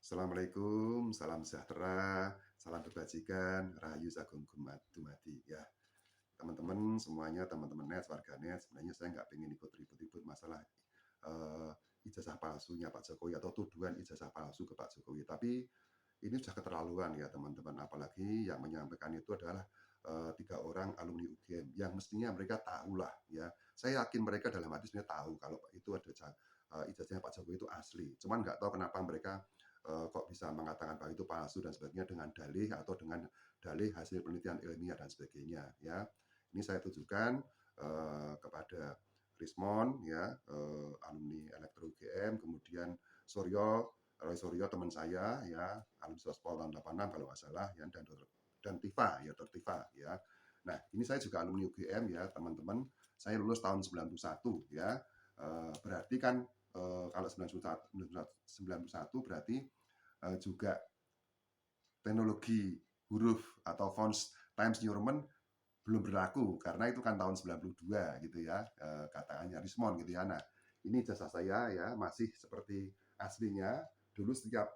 Assalamualaikum, salam sejahtera, salam kebajikan, rahayu sagung dumadi ya. Teman-teman semuanya, teman-teman net, warganet, sebenarnya saya nggak pengen ikut ribut-ribut masalah eh, ijazah palsunya Pak Jokowi atau tuduhan ijazah palsu ke Pak Jokowi. Tapi ini sudah keterlaluan ya teman-teman. Apalagi yang menyampaikan itu adalah 3 orang alumni UGM yang mestinya mereka tahulah ya. Saya yakin mereka dalam hati sebenarnya tahu kalau itu ada ijazahnya Pak Jokowi itu asli. Cuman nggak tahu kenapa mereka kok bisa mengatakan bahwa itu palsu dan sebagainya dengan dalih atau dengan dalih hasil penelitian ilmiah dan sebagainya ya. Ini saya tujukan kepada Rismon ya, alumni Elektro UGM, kemudian Suryo, Roy Suryo teman saya ya, alumni Sospol tahun 86 kalau nggak salah ya, dan Tifa ya, Dr. Tifa ya. Nah, ini saya juga alumni UGM ya, teman-teman. Saya lulus tahun 91 ya. Berarti kan kalau 91 berarti juga teknologi huruf atau fonts Times New Roman belum berlaku karena itu kan tahun 92 gitu ya, katanya Rismon gitu ya. Nah, ini ijazah saya ya masih seperti aslinya. Dulu setiap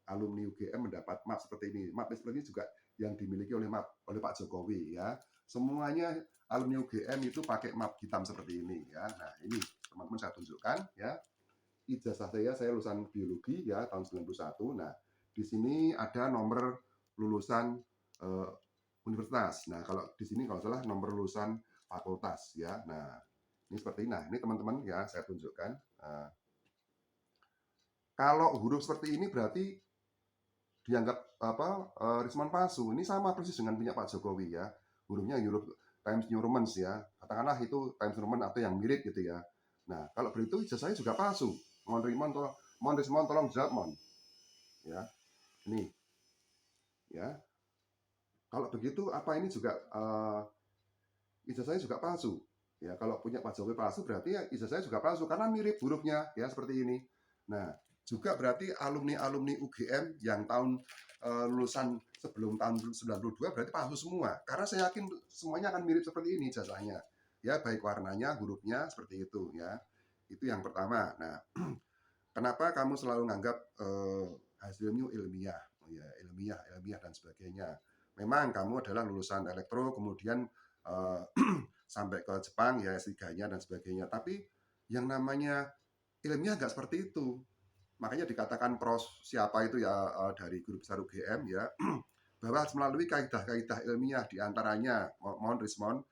alumni UGM mendapat map seperti ini. Map seperti ini juga yang dimiliki oleh Pak Jokowi ya. Semuanya alumni UGM itu pakai map hitam seperti ini ya. Nah, ini teman-teman saya tunjukkan ya. Ijazah saya lulusan biologi ya tahun 91. Nah, di sini ada nomor lulusan eh, universitas. Nah, kalau di sini kalau salah nomor lulusan fakultas ya. Nah, ini seperti ini. Nah, ini teman-teman ya saya tunjukkan. Kalau huruf seperti ini berarti dianggap Rismon palsu. Ini sama persis dengan punya Pak Jokowi ya. Hurufnya huruf Times New Roman ya. Katakanlah itu Times New Roman atau yang mirip gitu ya. Nah, kalau begitu ijazahnya juga palsu. Mohon Rismon tolong jawab mon. Ya, ini ya. Kalau begitu apa ini juga ijazahnya juga palsu. Ya, kalau punya Pak Jokowi palsu berarti ya ijazahnya juga palsu karena mirip hurufnya ya seperti ini. Nah, juga berarti alumni-alumni UGM yang tahun lulusan sebelum tahun 92 berarti palsu semua. Karena saya yakin semuanya akan mirip seperti ini ijazahnya. Ya, baik warnanya, hurufnya seperti itu ya. Itu yang pertama. Nah, kenapa kamu selalu menganggap hasilmu ilmiah? Oh ya, ilmiah dan sebagainya. Memang kamu adalah lulusan elektro, kemudian uh, sampai ke Jepang ya S3-nya dan sebagainya. Tapi yang namanya ilmiah nggak seperti itu. Makanya dikatakan pros siapa itu ya dari guru besar UGM ya bahwa harus melalui kaidah-kaidah ilmiah diantaranya mohon Rismon.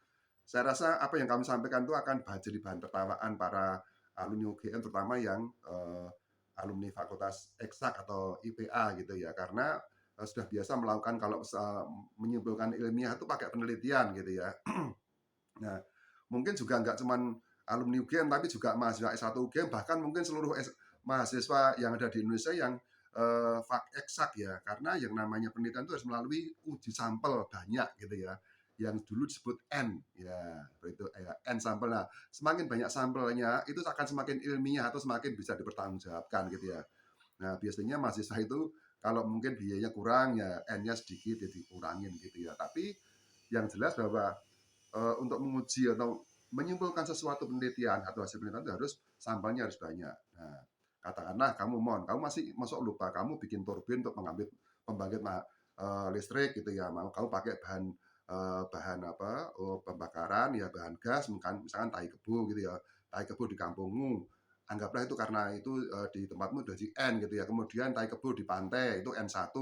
Saya rasa apa yang kami sampaikan itu akan jadi bahan tertawaan para alumni UGM terutama yang alumni Fakultas Eksak atau IPA gitu ya karena sudah biasa melakukan kalau menyimpulkan ilmiah itu pakai penelitian gitu ya. Nah, mungkin juga nggak cuman alumni UGM tapi juga mahasiswa S1 UGM bahkan mungkin seluruh mahasiswa yang ada di Indonesia yang fak eksak ya karena yang namanya penelitian itu harus melalui uji sampel banyak gitu ya yang dulu disebut N ya itu ya, N sampel. Nah, semakin banyak sampelnya itu akan semakin ilmiah atau semakin bisa dipertanggungjawabkan gitu ya. Nah, biasanya mahasiswa itu kalau mungkin biayanya kurang ya N-nya sedikit ya dikurangin gitu ya. Tapi yang jelas bahwa untuk menguji atau menyimpulkan sesuatu penelitian atau hasil penelitian itu harus sampelnya harus banyak. Nah, katakanlah kamu masih masuk lupa kamu bikin turbin untuk mengambil pembangkit listrik gitu ya, mau kamu pakai bahan apa pembakaran ya bahan gas misalkan tai kebo gitu ya, tai kebo di kampungmu anggaplah itu karena itu di tempatmu dari N gitu ya, kemudian tai kebo di pantai itu N1,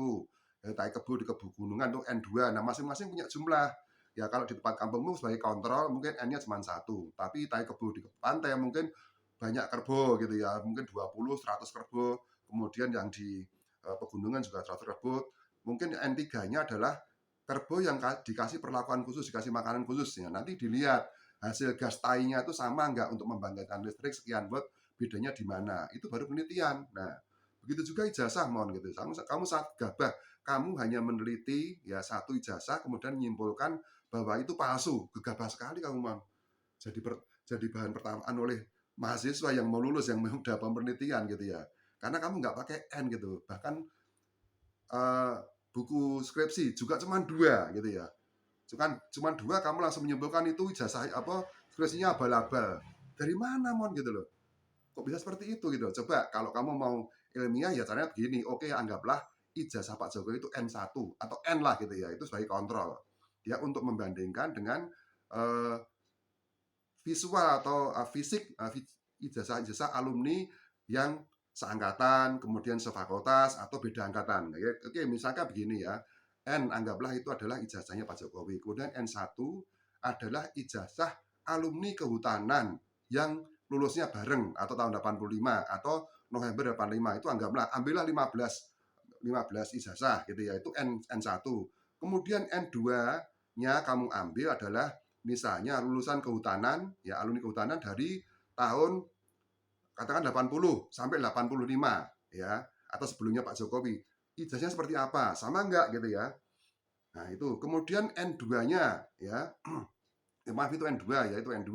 tai kebo di pegunungan itu N2. Nah, masing-masing punya jumlah. Ya kalau di tempat kampungmu sebagai kontrol mungkin N-nya cuma 1, tapi tai kebo di pantai mungkin banyak kerbau gitu ya, mungkin 20, 100 kerbau. Kemudian yang di pegunungan juga 100 kerbau. Mungkin N3-nya adalah kerbau yang dikasih perlakuan khusus, dikasih makanan khusus ya. Nanti dilihat hasil gas tainya itu sama nggak untuk membangkitkan listrik sekian watt, bedanya di mana. Itu baru penelitian. Nah, begitu juga ijazah mon gitu. Kamu saat gabah, kamu hanya meneliti ya satu ijazah kemudian menyimpulkan bahwa itu palsu. Gegabah sekali kamu mon. Jadi bahan pertanyaan oleh mahasiswa yang mau lulus yang mau dapat penelitian gitu ya. Karena kamu nggak pakai N gitu. Bahkan uh, buku skripsi juga cuma 2 gitu ya. Cuman 2 kamu langsung menyimpulkan itu ijazah apa skripsinya abal-abal. Dari mana mon gitu loh. Kok bisa seperti itu gitu. Coba kalau kamu mau ilmiah ya caranya begini. Oke, anggaplah ijazah Pak Jokowi itu N1 atau N lah gitu ya. Itu sebagai kontrol. Ya untuk membandingkan dengan eh, visual atau fisik ijazah-ijazah alumni yang seangkatan, kemudian sefakultas atau beda angkatan. Oke, misalkan begini ya. N anggaplah itu adalah ijazahnya Pak Jokowi. Kemudian N1 adalah ijazah alumni kehutanan yang lulusnya bareng atau tahun 85 atau November 85. Itu anggaplah ambillah 15 ijazah gitu ya. Itu N1. Kemudian N2-nya kamu ambil adalah misalnya lulusan kehutanan, ya alumni kehutanan dari tahun katakan 80 sampai 85 ya, atau sebelumnya Pak Jokowi. Ijazahnya seperti apa? Sama enggak gitu ya. Nah, itu. Kemudian N2-nya ya. Maaf itu N2 ya, itu N2.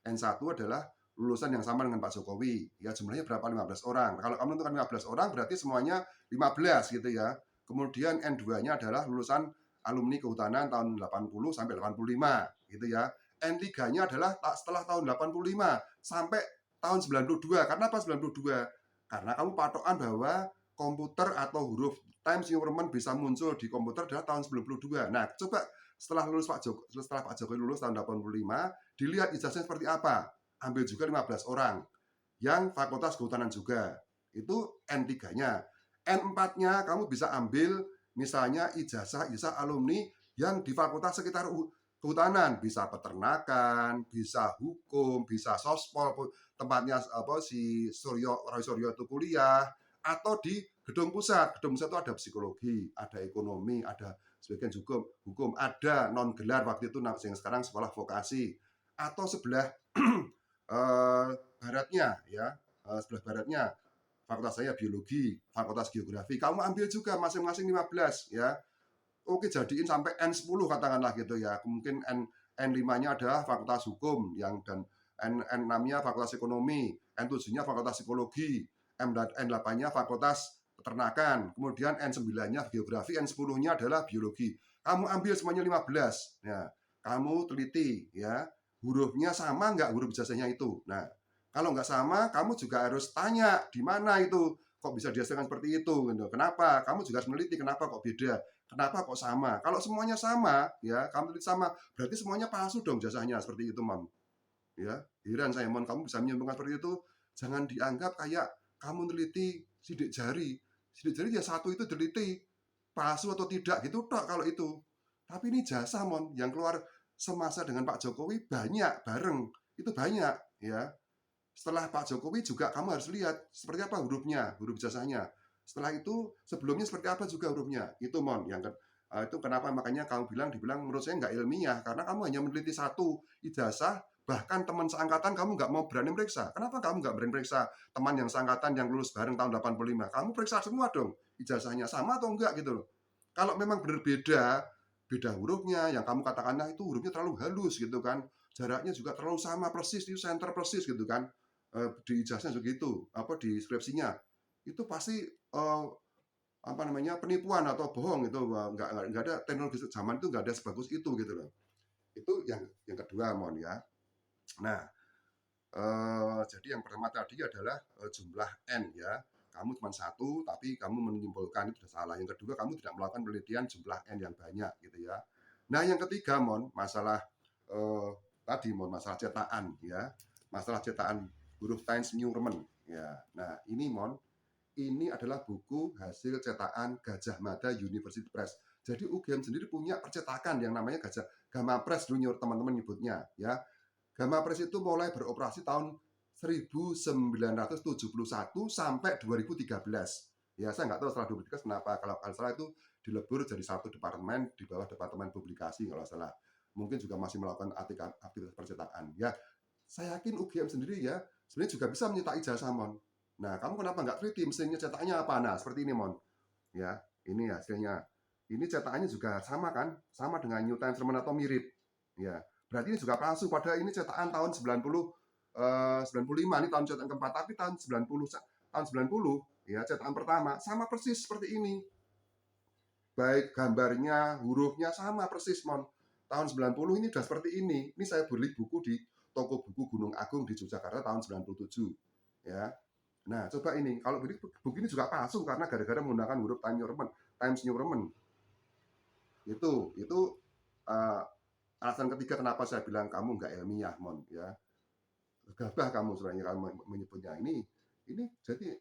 N1 adalah lulusan yang sama dengan Pak Jokowi. Ya jumlahnya berapa? 15 orang. Kalau kamu menentukan 15 orang berarti semuanya 15 gitu ya. Kemudian N2-nya adalah lulusan alumni kehutanan tahun 80 sampai 85 gitu ya. N3-nya adalah setelah tahun 85 sampai tahun 92. Karena apa 92? Karena kamu patokan bahwa komputer atau huruf Times New Roman bisa muncul di komputer adalah tahun 92. Nah, coba setelah Pak Jokowi lulus tahun 85, dilihat ijazahnya seperti apa. Ambil juga 15 orang yang fakultas kehutanan juga. Itu N3-nya. N4-nya kamu bisa ambil misalnya ijazah alumni yang di fakultas sekitar kehutanan, bisa peternakan, bisa hukum, bisa sospol, tempatnya si Roy Suryo itu kuliah, atau di gedung pusat. Gedung pusat itu ada psikologi, ada ekonomi, ada sebagian juga hukum, ada non gelar waktu itu yang sekarang sekolah vokasi, atau sebelah baratnya ya, sebelah baratnya fakultas saya biologi, fakultas geografi, kamu ambil juga masing-masing 15 ya. Oke, jadiin sampai N10 katakanlah gitu ya. Mungkin N5-nya adalah fakultas hukum yang dan N6-nya fakultas ekonomi, N7-nya fakultas psikologi, N8-nya fakultas peternakan, kemudian N9-nya geografi, N10-nya adalah biologi. Kamu ambil semuanya 15. Ya, kamu teliti ya, hurufnya sama nggak huruf ijazahnya itu. Nah, kalau nggak sama, kamu juga harus tanya di mana itu kok bisa dihasilkan seperti itu. Gitu. Kenapa? Kamu juga harus meneliti kenapa kok beda. Kenapa kok sama? Kalau semuanya sama, ya kamu tulis sama, berarti semuanya palsu dong jasanya seperti itu, Mon. Ya, heran saya, Mon, kamu bisa menyimpulkan seperti itu. Jangan dianggap kayak kamu neliti sidik jari. Sidik jari ya satu itu teliti, palsu atau tidak gitu tok kalau itu. Tapi ini jasa, Mon, yang keluar semasa dengan Pak Jokowi banyak bareng. Itu banyak, ya. Setelah Pak Jokowi juga kamu harus lihat seperti apa hurufnya, huruf jasanya. Setelah itu sebelumnya seperti apa juga hurufnya. Itu Mon yang itu kenapa makanya kamu dibilang menurut saya nggak ilmiah karena kamu hanya meneliti satu ijazah, bahkan teman seangkatan kamu nggak mau berani periksa. Kenapa kamu nggak berani periksa teman yang seangkatan yang lulus bareng tahun 85? Kamu periksa semua dong ijazahnya sama atau enggak gitu loh. Kalau memang benar beda hurufnya yang kamu katakanlah itu hurufnya terlalu halus gitu kan, jaraknya juga terlalu sama persis itu center persis gitu kan, di ijazahnya juga gitu, apa di skripsinya itu pasti apa namanya penipuan atau bohong itu nggak ada teknologi zaman itu nggak ada sebagus itu gitu loh. Itu yang kedua Mon ya. Nah jadi yang pertama tadi adalah jumlah N ya. Kamu cuma satu tapi kamu menyimpulkan itu sudah salah. Yang kedua kamu tidak melakukan penelitian jumlah N yang banyak gitu ya. Nah yang ketiga Mon masalah tadi Mon masalah cetakan ya. Masalah cetakan huruf Times New Roman ya. Nah ini Mon ini adalah buku hasil cetakan Gajah Mada University Press. Jadi UGM sendiri punya percetakan yang namanya Gama Press dulu teman-teman nyebutnya ya. Gama Press itu mulai beroperasi tahun 1971 sampai 2013. Ya saya nggak tahu setelah 2013 kenapa. Kalau salah itu dilebur jadi satu departemen di bawah departemen publikasi kalau salah. Mungkin juga masih melakukan aktivitas percetakan. Ya saya yakin UGM sendiri ya sebenarnya juga bisa mencetak ijazah Mon. Nah, kamu kenapa nggak teliti mesinnya cetaknya apa? Nah, seperti ini, Mon. Ya, ini hasilnya. Ini cetakannya juga sama kan? Sama dengan New Times Roman atau mirip. Ya, berarti ini juga palsu. Padahal ini cetakan tahun 95, ini tahun cetakan keempat. Tapi tahun 90, ya cetakan pertama sama persis seperti ini. Baik gambarnya, hurufnya sama persis, Mon. Tahun 90 ini sudah seperti ini. Ini saya beli buku di toko buku Gunung Agung di Yogyakarta tahun 97. Ya, Nah, coba ini, kalau begini juga palsu karena gara-gara menggunakan huruf Times New Roman. Itu alasan ketiga kenapa saya bilang kamu nggak ilmiah, Mon, ya. Gagah kamu sebenarnya kamu menyebutnya ini jadi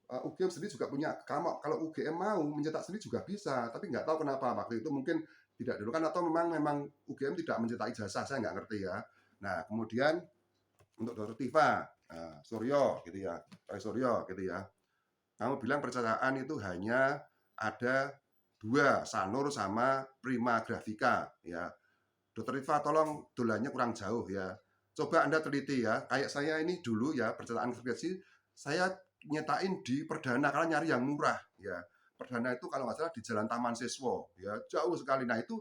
UGM sendiri juga punya, kamu kalau UGM mau mencetak sendiri juga bisa, tapi nggak tahu kenapa waktu itu mungkin tidak dulu kan, atau memang UGM tidak mencetak ijazah, saya nggak ngerti ya. Nah, kemudian untuk Dr. Tifa Suryo gitu ya, Pak Suryo gitu ya, kamu bilang percetakan itu hanya ada dua, Sanur sama Prima Grafika ya. Dokter Tifa tolong dolannya kurang jauh ya. Coba Anda teliti ya. Kayak saya ini dulu ya, percetakan skripsi saya nyetain di Perdana karena nyari yang murah ya. Perdana itu kalau nggak salah di Jalan Taman Siswo ya, jauh sekali. Nah, itu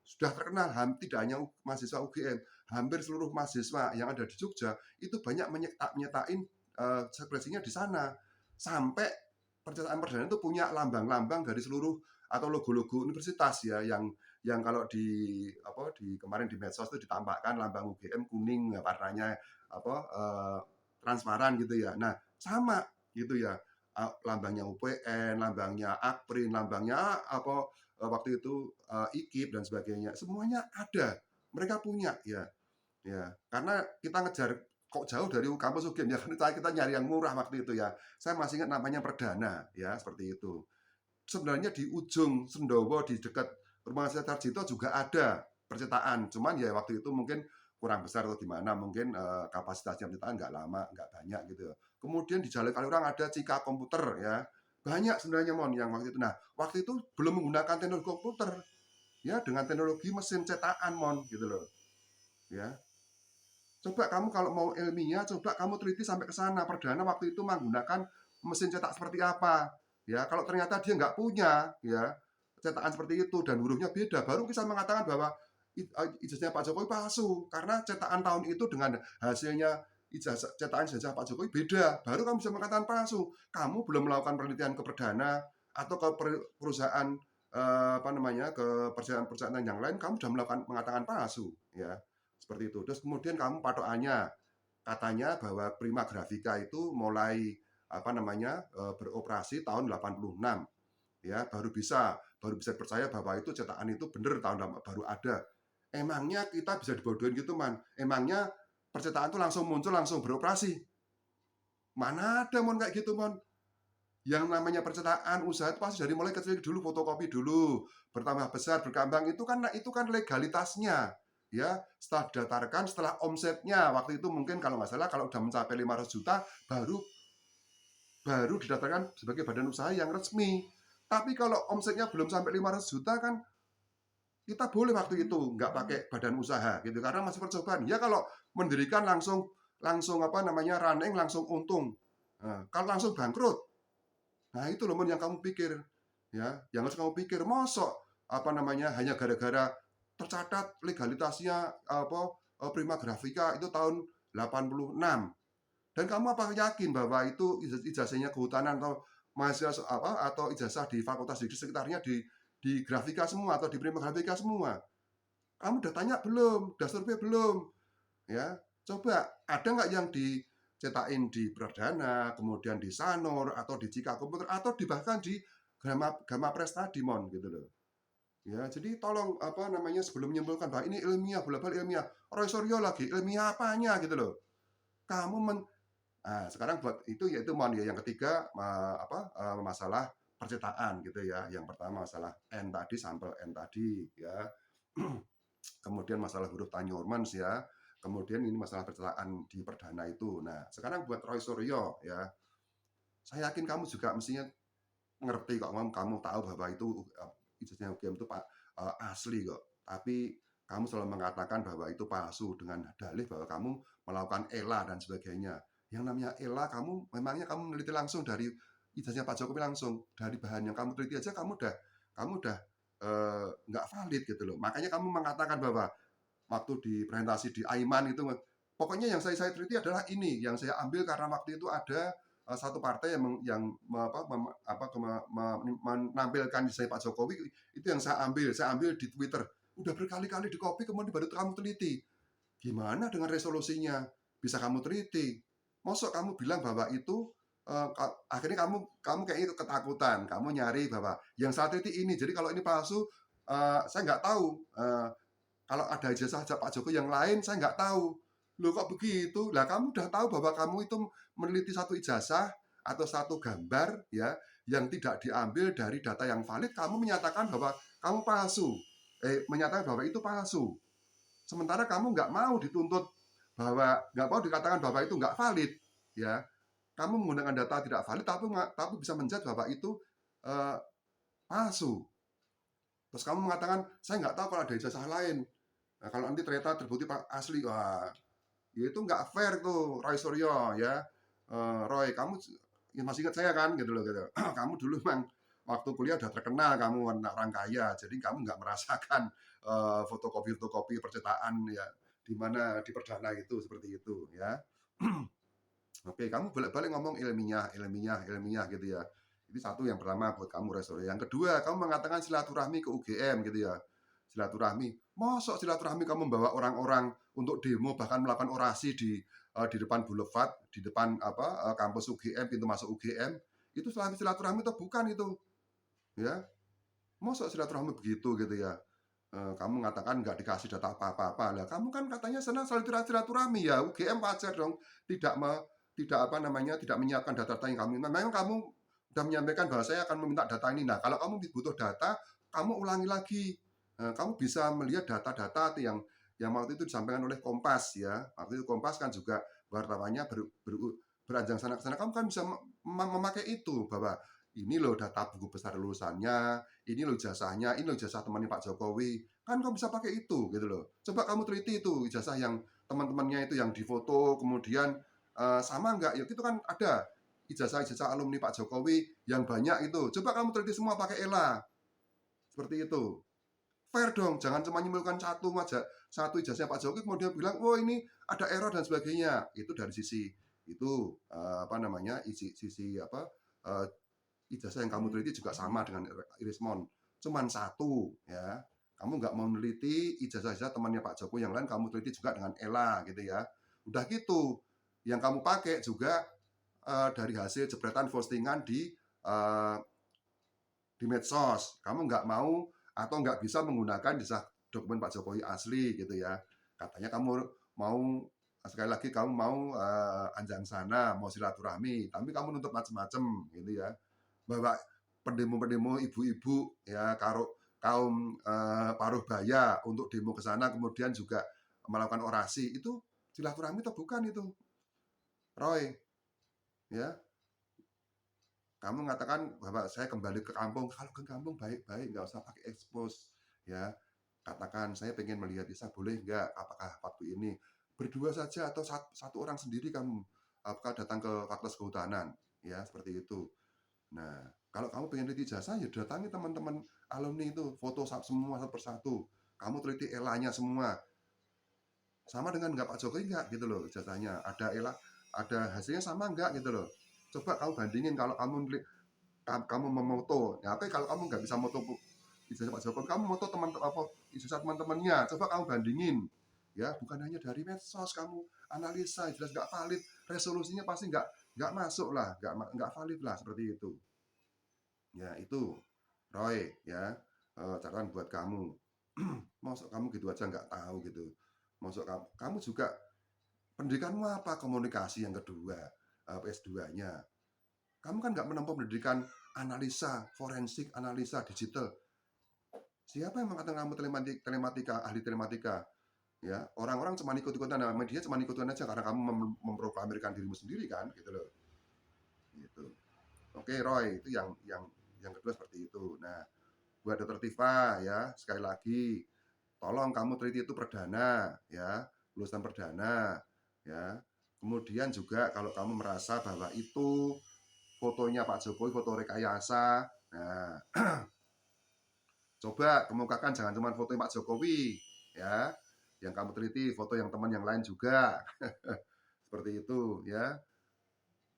sudah terkenal, tidak hanya mahasiswa UGM, hampir seluruh mahasiswa yang ada di Jogja itu banyak nyetain skripsinya di sana. Sampai percetakan perdana itu punya lambang-lambang dari seluruh atau logo-logo universitas ya, yang kalau di kemarin di medsos itu ditampakkan lambang UGM kuning ya, warnanya transparan gitu ya. Nah, sama gitu ya. Lambangnya UPN, lambangnya Akprin, lambangnya waktu itu IKIP dan sebagainya. Semuanya ada. Mereka punya ya. Ya, karena kita ngejar kok jauh dari kampus UGM ya, kan kita nyari yang murah waktu itu ya. Saya masih ingat namanya Perdana ya, seperti itu. Sebenarnya di ujung Sendowo di dekat rumah saya Tarjito juga ada percetakan, cuman ya waktu itu mungkin kurang besar atau gimana, mungkin kapasitasnya percetakan nggak lama, nggak banyak gitu. Kemudian di Jalan Kaliurang ada Cika Komputer ya, banyak sebenarnya Mon yang waktu itu. Nah, waktu itu belum menggunakan teknologi komputer ya, dengan teknologi mesin cetakan Mon gitu loh ya. Coba kamu kalau mau ilmiah, coba kamu teliti sampai ke sana. Perdana waktu itu menggunakan mesin cetak seperti apa. Ya, kalau ternyata dia nggak punya, ya, cetakan seperti itu dan hurufnya beda, baru bisa mengatakan bahwa ijazahnya Pak Jokowi palsu. Karena cetakan tahun itu dengan hasilnya cetakan ijazah Pak Jokowi beda. Baru kamu bisa mengatakan palsu. Kamu belum melakukan penelitian ke Perdana atau ke perusahaan apa namanya, ke perusahaan-perusahaan yang lain, kamu sudah mengatakan palsu, ya. Seperti itu. Terus kemudian kamu patokannya katanya bahwa Prima Grafika itu mulai apa namanya beroperasi tahun 86 ya, baru bisa percaya bahwa itu cetakan itu benar tahun baru ada. Emangnya kita bisa dibodohin gitu, Man? Emangnya percetakan itu langsung muncul langsung beroperasi? Mana ada Mon kayak gitu, Mon? Yang namanya percetakan usaha itu pasti dari mulai kecil dulu, fotokopi dulu, bertambah besar, berkembang, itu kan legalitasnya ya. Setelah didatarkan, setelah omsetnya waktu itu mungkin kalau nggak salah kalau udah mencapai 500 juta baru baru didatarkan sebagai badan usaha yang resmi. Tapi kalau omsetnya belum sampai 500 juta kan kita boleh waktu itu nggak pakai badan usaha gitu karena masih percobaan. Ya kalau mendirikan langsung langsung apa namanya running langsung untung. Nah, kalau langsung bangkrut, nah itu loh yang kamu pikir ya, yang harus kamu pikir. Mosok apa namanya hanya gara-gara tercatat legalitasnya Prima Grafika itu tahun 86 dan kamu apa yakin bahwa itu ijazahnya kehutanan atau mahasiswa atau ijazah di fakultas di sekitarnya di grafika semua atau di Prima Grafika semua. Kamu udah tanya belum? Udah survei belum? Ya, coba ada nggak yang dicetakin di Perdana, kemudian di Sanur atau di Cika Komputer atau bahkan di Gama Press tadi Mon gitu loh. Ya, jadi tolong apa namanya sebelum menyimpulkan bahwa ini ilmiah, bola balik ilmiah, Roy Suryo lagi ilmiah apanya gitu loh. Kamu sekarang buat itu yaitu Mon ya yang ketiga masalah percetakan gitu ya. Yang pertama masalah N tadi, sampel N tadi ya. Kemudian masalah huruf Tanjurmans ya. Kemudian ini masalah percetakan di Perdana itu. Nah, sekarang buat Roy Suryo ya. Saya yakin kamu juga mestinya ngerti kok, kamu tahu bahwa itu ijazahnya UGM itu asli kok. Tapi kamu selalu mengatakan bahwa itu palsu dengan dalih bahwa kamu melakukan ELA dan sebagainya. Yang namanya ELA, memangnya kamu meneliti langsung dari ijazahnya Pak Jokowi langsung, dari bahan yang kamu teliti aja kamu udah nggak valid gitu loh. Makanya kamu mengatakan bahwa waktu di presentasi di Aiman itu, pokoknya yang saya teliti adalah ini, yang saya ambil karena waktu itu ada satu partai yang menampilkan desain Pak Jokowi, itu yang saya ambil di Twitter. Udah berkali-kali di copy, kemudian baru kamu teliti. Gimana dengan resolusinya? Bisa kamu teliti. Mosok kamu bilang bahwa itu akhirnya kamu kamu kayaknya ketakutan, kamu nyari bahwa yang saya teliti ini, jadi kalau ini palsu, saya nggak tahu, kalau ada ijazah Pak Jokowi yang lain saya nggak tahu. Loh kok begitu? Lah kamu udah tahu bahwa kamu itu meneliti satu ijazah atau satu gambar ya yang tidak diambil dari data yang valid, kamu menyatakan bahwa kamu palsu. Menyatakan bahwa itu palsu. Sementara kamu nggak mau dituntut bahwa nggak mau dikatakan bahwa itu nggak valid, ya. Kamu menggunakan data tidak valid, tapi bisa menjudge bahwa itu eh, palsu. Terus kamu mengatakan saya nggak tahu kalau ada ijazah lain. Nah, kalau nanti ternyata terbukti asli, wah, ya itu nggak fair tuh, Roy Suryo ya. Roy, kamu ya masih ingat saya kan, gitu loh, gitu. Kamu dulu memang waktu kuliah udah terkenal, kamu anak orang kaya, jadi kamu nggak merasakan fotokopi percetakan ya, di mana di perdana itu seperti itu ya. Oke, kamu balik-balik ngomong ilmiah, ilmiah, ilmiah gitu ya. Itu satu yang pertama buat kamu Resore. Yang kedua, kamu mengatakan silaturahmi ke UGM gitu ya. Silaturahmi. Mosok silaturahmi kamu membawa orang-orang untuk demo bahkan melakukan orasi di depan Boulevard, di depan kampus UGM, pintu masuk UGM. Itu silaturahmi atau bukan itu? Ya. Mosok silaturahmi begitu gitu ya. Kamu mengatakan nggak dikasih data apa-apa. Lah kamu kan katanya senang silaturahmi ya. UGM wajar dong tidak tidak apa namanya tidak menyiapkan data-data yang kamu. Memang kamu sudah menyampaikan bahwa saya akan meminta data ini. Nah, kalau kamu butuh data, kamu ulangi lagi. Kamu bisa melihat data-data yang waktu itu disampaikan oleh Kompas ya. Waktu itu Kompas kan juga wartawannya beranjang sana ke sana. Kamu kan bisa memakai itu bahwa ini loh data buku besar lulusannya, ini loh ijazahnya, ini loh ijazah temannya Pak Jokowi. Kan kamu bisa pakai itu gitu loh. Coba kamu teliti itu ijazah yang teman-temannya itu yang difoto, kemudian sama enggak? Ya itu kan ada ijazah-ijazah alumni Pak Jokowi yang banyak itu. Coba kamu teliti semua pakai ELA. Seperti itu. Fair dong, jangan cuma menyimpulkan satu ijazahnya Pak Jokowi kemudian bilang, "Oh, ini ada error dan sebagainya." Itu dari sisi itu apa namanya? Sisi apa? eh, Ijazah yang kamu teliti juga sama dengan Irismon, cuman satu ya. Kamu nggak mau meneliti ijazah-ijazah temannya Pak Jokowi yang lain, kamu teliti juga dengan Ella gitu ya. Udah gitu, yang kamu pakai juga dari hasil jepretan postingan uh, di medsos. Kamu nggak mau atau nggak bisa menggunakan jasa dokumen Pak Jokowi asli gitu ya. Katanya kamu mau sekali lagi kamu mau anjang sana, mau silaturahmi, tapi kamu nuntut macam-macam gitu ya. Bahwa pendemo-pendemo ibu-ibu ya kaum paruh baya untuk demo ke sana kemudian juga melakukan orasi itu silaturahmi atau bukan itu Roy ya. Kamu mengatakan bahwa saya kembali ke kampung, kalau ke kampung baik-baik nggak usah pakai expose ya. Katakan saya pengen melihat desa, boleh nggak, apakah waktu ini berdua saja atau satu orang sendiri kamu apakah datang ke fakultas kehutanan ya, seperti itu. Nah, kalau kamu pengen teliti ijazah ya datangi teman-teman alumni itu, foto semua satu persatu. Kamu teliti elanya semua. Sama dengan nggak Pak Jokowi nggak gitu loh ijazahnya. Ada ela, ada hasilnya sama nggak gitu loh. Coba kamu bandingin kalau kamu memoto. Ya, apa kalau kamu nggak bisa moto ijazah Pak Jokowi, kamu moto ijazah teman-temannya. Coba kamu bandingin. Ya, bukan hanya dari medsos kamu analisa jelas nggak valid, resolusinya pasti nggak masuk lah, nggak valid lah seperti itu. Ya itu, Roy ya, catatan buat kamu. Masuk kamu gitu aja nggak tahu gitu. Masuk kamu juga pendidikanmu apa? Komunikasi yang kedua, PS2-nya. Kamu kan nggak menempuh pendidikan analisa, forensik, analisa digital. Siapa yang mengatakan kamu telematika, ahli telematika? Ya, orang-orang cuma ikut-ikutan, nah, media cuma ikutan aja karena kamu memproklamirkan dirimu sendiri kan, gitu loh. Gitu. Oke, Roy, itu yang kedua seperti itu. Nah, buat Dokter Tifa ya, sekali lagi tolong kamu teliti itu perdana ya, lulusan perdana ya. Kemudian juga kalau kamu merasa bahwa itu fotonya Pak Jokowi foto rekayasa, nah coba kemukakan jangan cuma foto Pak Jokowi ya, yang kamu teliti foto yang teman yang lain juga. Seperti itu ya.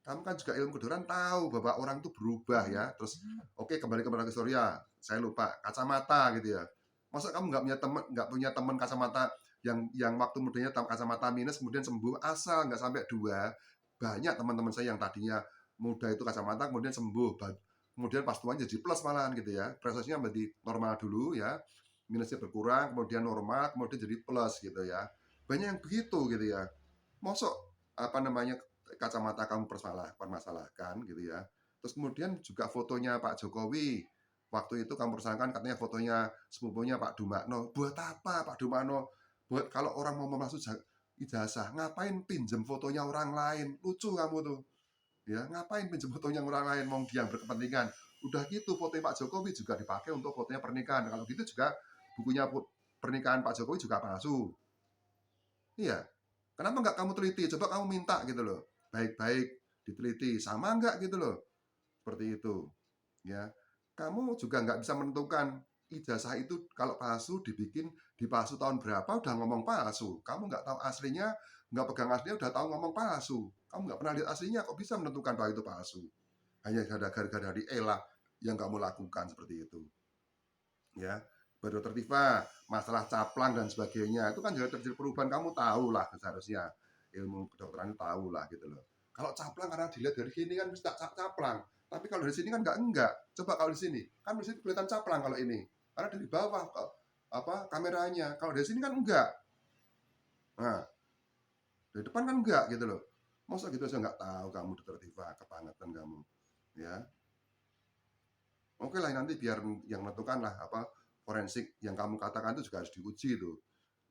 Kamu kan juga ilmu kedokteran tahu bahwa orang itu berubah ya. Terus oke, kembali ke Surya, saya lupa kacamata gitu ya. Masa kamu nggak punya teman kacamata yang waktu mudanya kacamata minus kemudian sembuh, asal nggak sampai dua. Banyak teman-teman saya yang tadinya muda itu kacamata kemudian sembuh, kemudian pas tuanya jadi plus malahan gitu ya. Prosesnya menjadi normal dulu ya, minusnya berkurang, kemudian normal, kemudian jadi plus gitu ya. Banyak yang begitu gitu ya. Mosok apa namanya kacamata kamu permasalahkan gitu ya. Terus kemudian juga fotonya Pak Jokowi. Waktu itu kamu persoalkan katanya fotonya sepupunya Pak Dumakno. Buat apa Pak Dumakno? Buat kalau orang mau memasuk ijazah, ngapain pinjem fotonya orang lain? Lucu kamu tuh. Ya, ngapain pinjem fotonya orang lain? Mau dia yang berkepentingan. Udah gitu fotonya Pak Jokowi juga dipakai untuk fotonya pernikahan. Kalau gitu juga bukunya pernikahan Pak Jokowi juga palsu. Iya, kenapa nggak kamu teliti? Coba kamu minta gitu loh. Baik-baik diteliti, sama nggak gitu loh. Seperti itu. Ya, kamu juga nggak bisa menentukan ijazah itu kalau palsu dibikin di palsu tahun berapa udah ngomong palsu. Kamu nggak tahu aslinya, nggak pegang aslinya udah tahu ngomong palsu. Kamu nggak pernah lihat aslinya, kok bisa menentukan bahwa itu palsu? Hanya gara-gara dari elah yang kamu lakukan seperti itu. Ya, Dokter Tifa, masalah caplang dan sebagainya itu kan juga terjadi perubahan, kamu tahu lah seharusnya ilmu kedokteran itu tahu lah gitu loh. Kalau caplang karena dilihat dari sini kan bisa caplang, tapi kalau dari sini kan enggak. Coba kalau di sini kan di sini kelihatan caplang kalau ini karena dari bawah apa kameranya, kalau dari sini kan enggak. Nah, dari depan kan enggak gitu loh. Masa gitu saya nggak tahu kamu Dokter Tifa, kebangetan kamu ya. Oke lah nanti biar yang menentukan lah apa forensik yang kamu katakan itu juga harus diuji itu.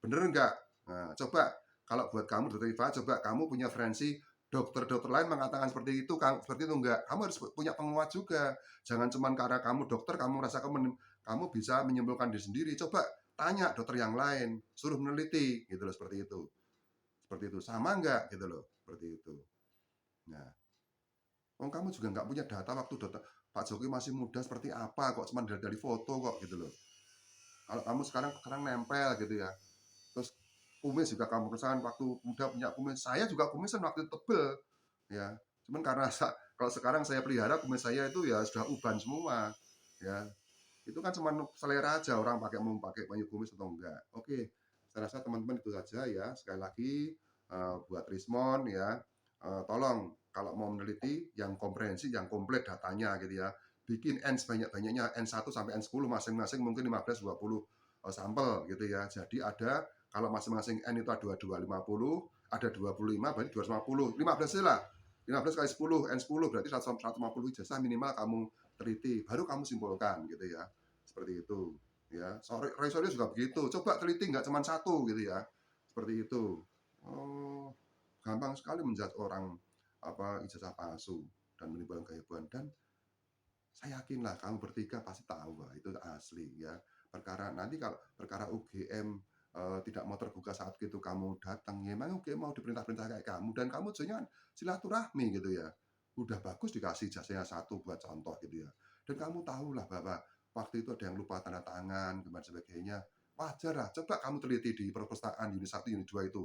Bener enggak? Nah, coba kalau buat kamu Dokter Iva, coba kamu punya referensi dokter-dokter lain mengatakan seperti itu, seperti itu enggak? Kamu harus punya penguat juga. Jangan cuma karena kamu dokter, kamu merasa kamu bisa menyimpulkan diri sendiri. Coba tanya dokter yang lain, suruh meneliti, gitu loh seperti itu. Seperti itu, sama enggak gitu loh, seperti itu. Nah, oh kamu juga nggak punya data waktu dokter Pak Jokowi masih muda seperti apa kok cuma dari foto kok gitu loh. Kalau kamu sekarang nempel gitu ya, terus kumis juga kamu kesan waktu muda punya kumis, saya juga kumisan waktu tebel ya, cuman karena kalau sekarang saya pelihara kumis saya itu ya sudah uban semua ya, itu kan cuma selera aja orang mau pakai banyak kumis atau enggak. Oke, saya rasa teman-teman itu saja ya. Sekali lagi buat Rismon ya, tolong kalau mau meneliti yang komprehensif, yang komplit datanya gitu ya. Bikin N sebanyak-banyaknya, N1 sampai N10 masing-masing mungkin 15-20 sampel gitu ya. Jadi ada kalau masing-masing N itu ada 2250, ada 25 berarti 250. 15 lah. 15 kali 10, N10 berarti 150 ijazah minimal kamu teliti, baru kamu simpulkan gitu ya. Seperti itu ya. Resolusi juga begitu. Coba teliti nggak cuma satu gitu ya. Seperti itu. Oh, gampang sekali menjudge orang apa ijazah palsu dan menimbulkan kehebohan, dan saya yakinlah kamu bertiga pasti tahu bahwa itu asli ya. Perkara nanti kalau perkara UGM tidak mau terbuka saat itu kamu datang, ya memang UGM mau diperintah-perintah kayak kamu, dan kamu jangan silaturahmi gitu ya. Udah bagus dikasih jasanya satu buat contoh gitu ya. Dan kamu tahulah bahwa waktu itu ada yang lupa tanda tangan dan sebagainya. Wajar lah. Coba kamu teliti di perpustakaan unit 1, unit 2 itu.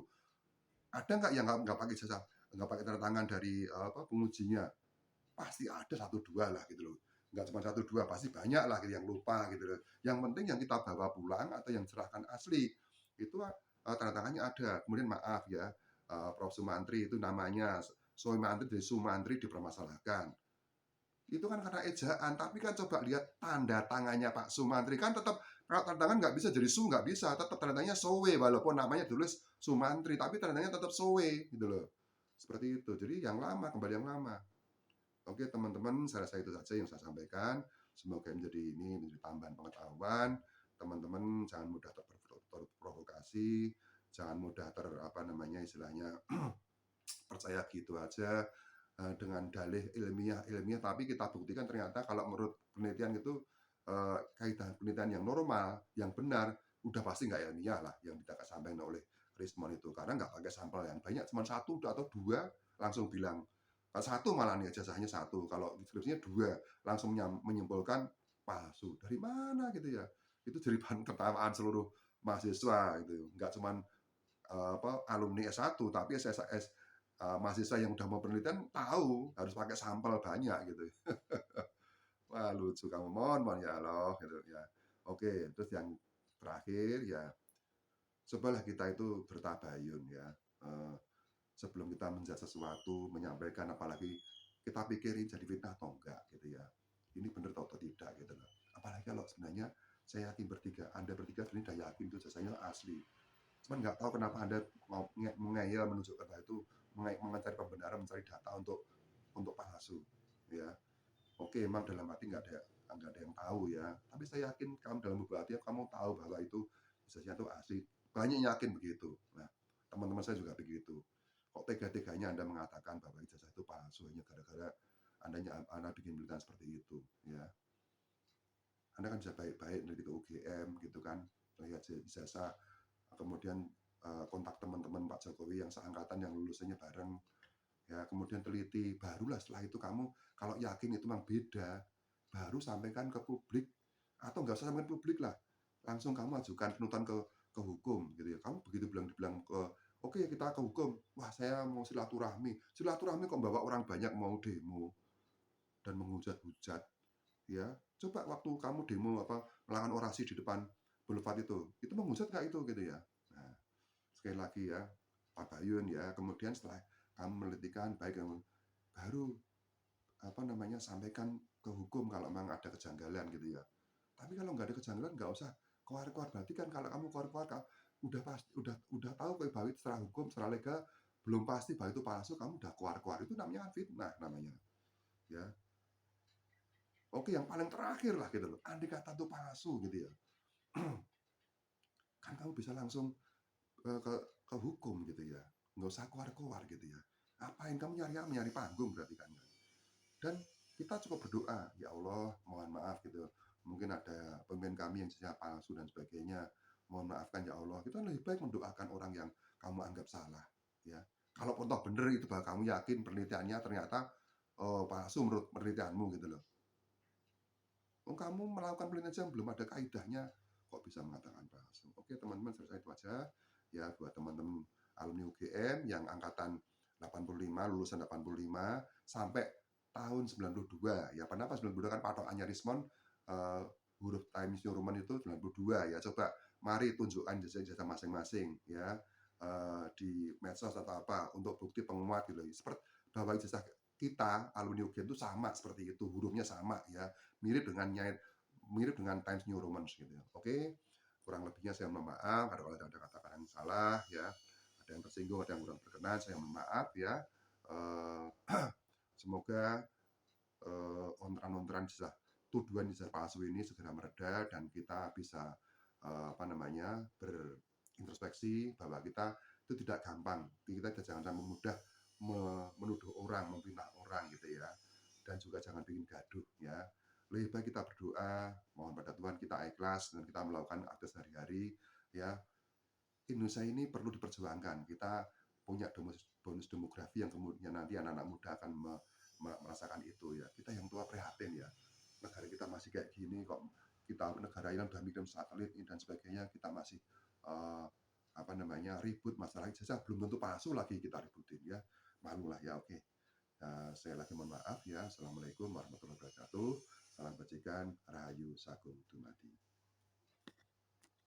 Ada nggak yang nggak pakai jasa, nggak pakai tanda tangan dari apa pengujinya? Pasti ada satu dua lah gitu loh. Nggak cuma satu dua, pasti banyak lah gitu yang lupa gitu loh. Yang penting yang kita bawa pulang atau yang serahkan asli itu tanda tangannya ada. Kemudian maaf ya, Prof Sumantri itu namanya Sumantri dari Sumantri dipermasalahkan. Itu kan karena ejaan, tapi kan coba lihat tanda tangannya Pak Sumantri kan tetap, kalau tanda tangan nggak bisa jadi Su, nggak bisa, tetap tanda tangannya Sowe walaupun namanya tulis Sumantri, tapi tanda tangannya tetap Sowe gitu loh. Seperti itu. Jadi yang lama kembali yang lama. Oke teman-teman, saya rasa itu saja yang saya sampaikan. Semoga menjadi tambahan pengetahuan. Teman-teman jangan mudah terprovokasi, jangan mudah apa namanya istilahnya percaya gitu aja dengan dalih ilmiah, tapi kita buktikan ternyata kalau menurut penelitian itu kaitan penelitian yang normal, yang benar, udah pasti nggak ilmiah lah yang tidak disampaikan oleh Rismon itu, karena nggak pakai sampel yang banyak, cuma satu atau dua langsung bilang satu, malah nih ijazahnya satu, kalau skripsinya dua langsung menyimpulkan palsu. Dari mana gitu ya? Itu jadi bahan tertawaan seluruh mahasiswa gitu, nggak cuma apa alumni S1 tapi SSS mahasiswa yang udah mau penelitian tahu harus pakai sampel banyak gitu. Wah lucu kamu, mohon ya Allah gitu ya. Oke, terus yang terakhir ya, cobalah kita itu bertabayun ya. Sebelum kita menjudge sesuatu, menyampaikan, apalagi kita pikirin jadi fitnah atau enggak gitu ya. Ini benar atau tidak gitu loh. Apalagi kalau sebenarnya saya yakin Anda bertiga sebenarnya udah yakin itu jasanya asli. Cuman nggak tahu kenapa Anda mau mengeyel menunjukkan bahwa itu mencari pembenaran, mencari data untuk palsu ya. Oke, emang dalam hati nggak ada yang tahu ya. Tapi saya yakin kamu dalam lubuk hati kamu tahu bahwa itu jasanya itu asli. Banyak yakin begitu. Nah, teman-teman saya juga begitu. Kok tega-teganya Anda mengatakan bahwa ijazah itu palsu hanya gara-gara Anda bikin berita seperti itu ya. Anda kan bisa baik-baik dari ke UGM gitu kan, lihat ijazah, kemudian kontak teman-teman Pak Jokowi yang seangkatan yang lulusannya bareng, ya kemudian teliti, barulah setelah itu kamu kalau yakin itu memang beda, baru sampaikan ke publik atau nggak usah sampaikan ke publik lah, langsung kamu ajukan penuntutan ke hukum gitu ya. Kamu begitu dibilang ke oke kita ke hukum, wah saya mau silaturahmi, silaturahmi kok bawa orang banyak mau demo dan menghujat-hujat ya. Coba waktu kamu demo melakukan orasi di depan Boulevard itu menghujat nggak itu gitu ya. Nah, sekali lagi ya Pak Bayun ya, kemudian setelah kamu menelitikan baik yang baru sampaikan ke hukum kalau memang ada kejanggalan gitu ya. Tapi kalau nggak ada kejanggalan nggak usah keluar-keluar, berarti kan kalau kamu keluar-keluar udah pasti udah tahu bahwa itu secara hukum secara legal belum pasti bahwa itu palsu, kamu udah keluar-keluar, itu namanya fitnah namanya ya. Oke, yang paling terakhir lah gitu loh, andai kata itu palsu gitu ya, kan kamu bisa langsung ke hukum gitu ya, nggak usah keluar-keluar gitu ya. Ngapain kamu nyari panggung berarti kan. Dan kita cukup berdoa, ya Allah mohon maaf gitu, mungkin ada pemimpin kami yang jejak palsu dan sebagainya, mohon maafkan ya Allah. Kita lebih baik mendoakan orang yang kamu anggap salah ya. Kalaupun toh bener itu bahwa kamu yakin penelitiannya ternyata palsu menurut penelitianmu gitu loh. Kamu melakukan penelitian belum ada kaidahnya, kok bisa mengatakan palsu. Oke teman-teman, selesai itu aja ya buat teman-teman alumni UGM yang angkatan 85, lulusan 85 sampai tahun 92 ya. Kenapa 92 kan patokannya Rismond, huruf Times New Roman itu 92 ya. Coba mari tunjukkan jasa-jasa masing-masing ya, di medsos atau apa untuk bukti penguat gitu. Seperti bahwa ijazah kita alumni UGM itu sama seperti itu, hurufnya sama ya, mirip dengan Times New Roman gitu ya. Oke, kurang lebihnya saya mohon maaf kalau ada kata-kata yang salah ya, ada yang tersinggung, ada yang kurang berkenan, saya mohon maaf ya. Semoga ontran-ontran tuduhan ijazah palsu ini segera mereda dan kita bisa berintrospeksi bahwa kita itu tidak gampang, kita jangan mudah menuduh orang, memfitnah orang gitu ya, dan juga jangan bikin gaduh ya. Lebih baik kita berdoa, mohon pada Tuhan kita ikhlas dan kita melakukan aktivitas sehari-hari ya. Indonesia ini perlu diperjuangkan. Kita punya bonus demografi yang kemudian nanti anak-anak muda akan merasakan itu ya. Kita yang tua prihatin ya. Negara kita masih kayak gini kok, kita negara yang sudah bikin satelit dan sebagainya, kita masih uh, ribut masalah ijazah, belum tentu palsu lagi kita ributin ya. Malulah ya. Oke. Saya lagi mohon maaf ya. Assalamualaikum warahmatullahi wabarakatuh. Salam bajikan, rahayu sagung dumadi.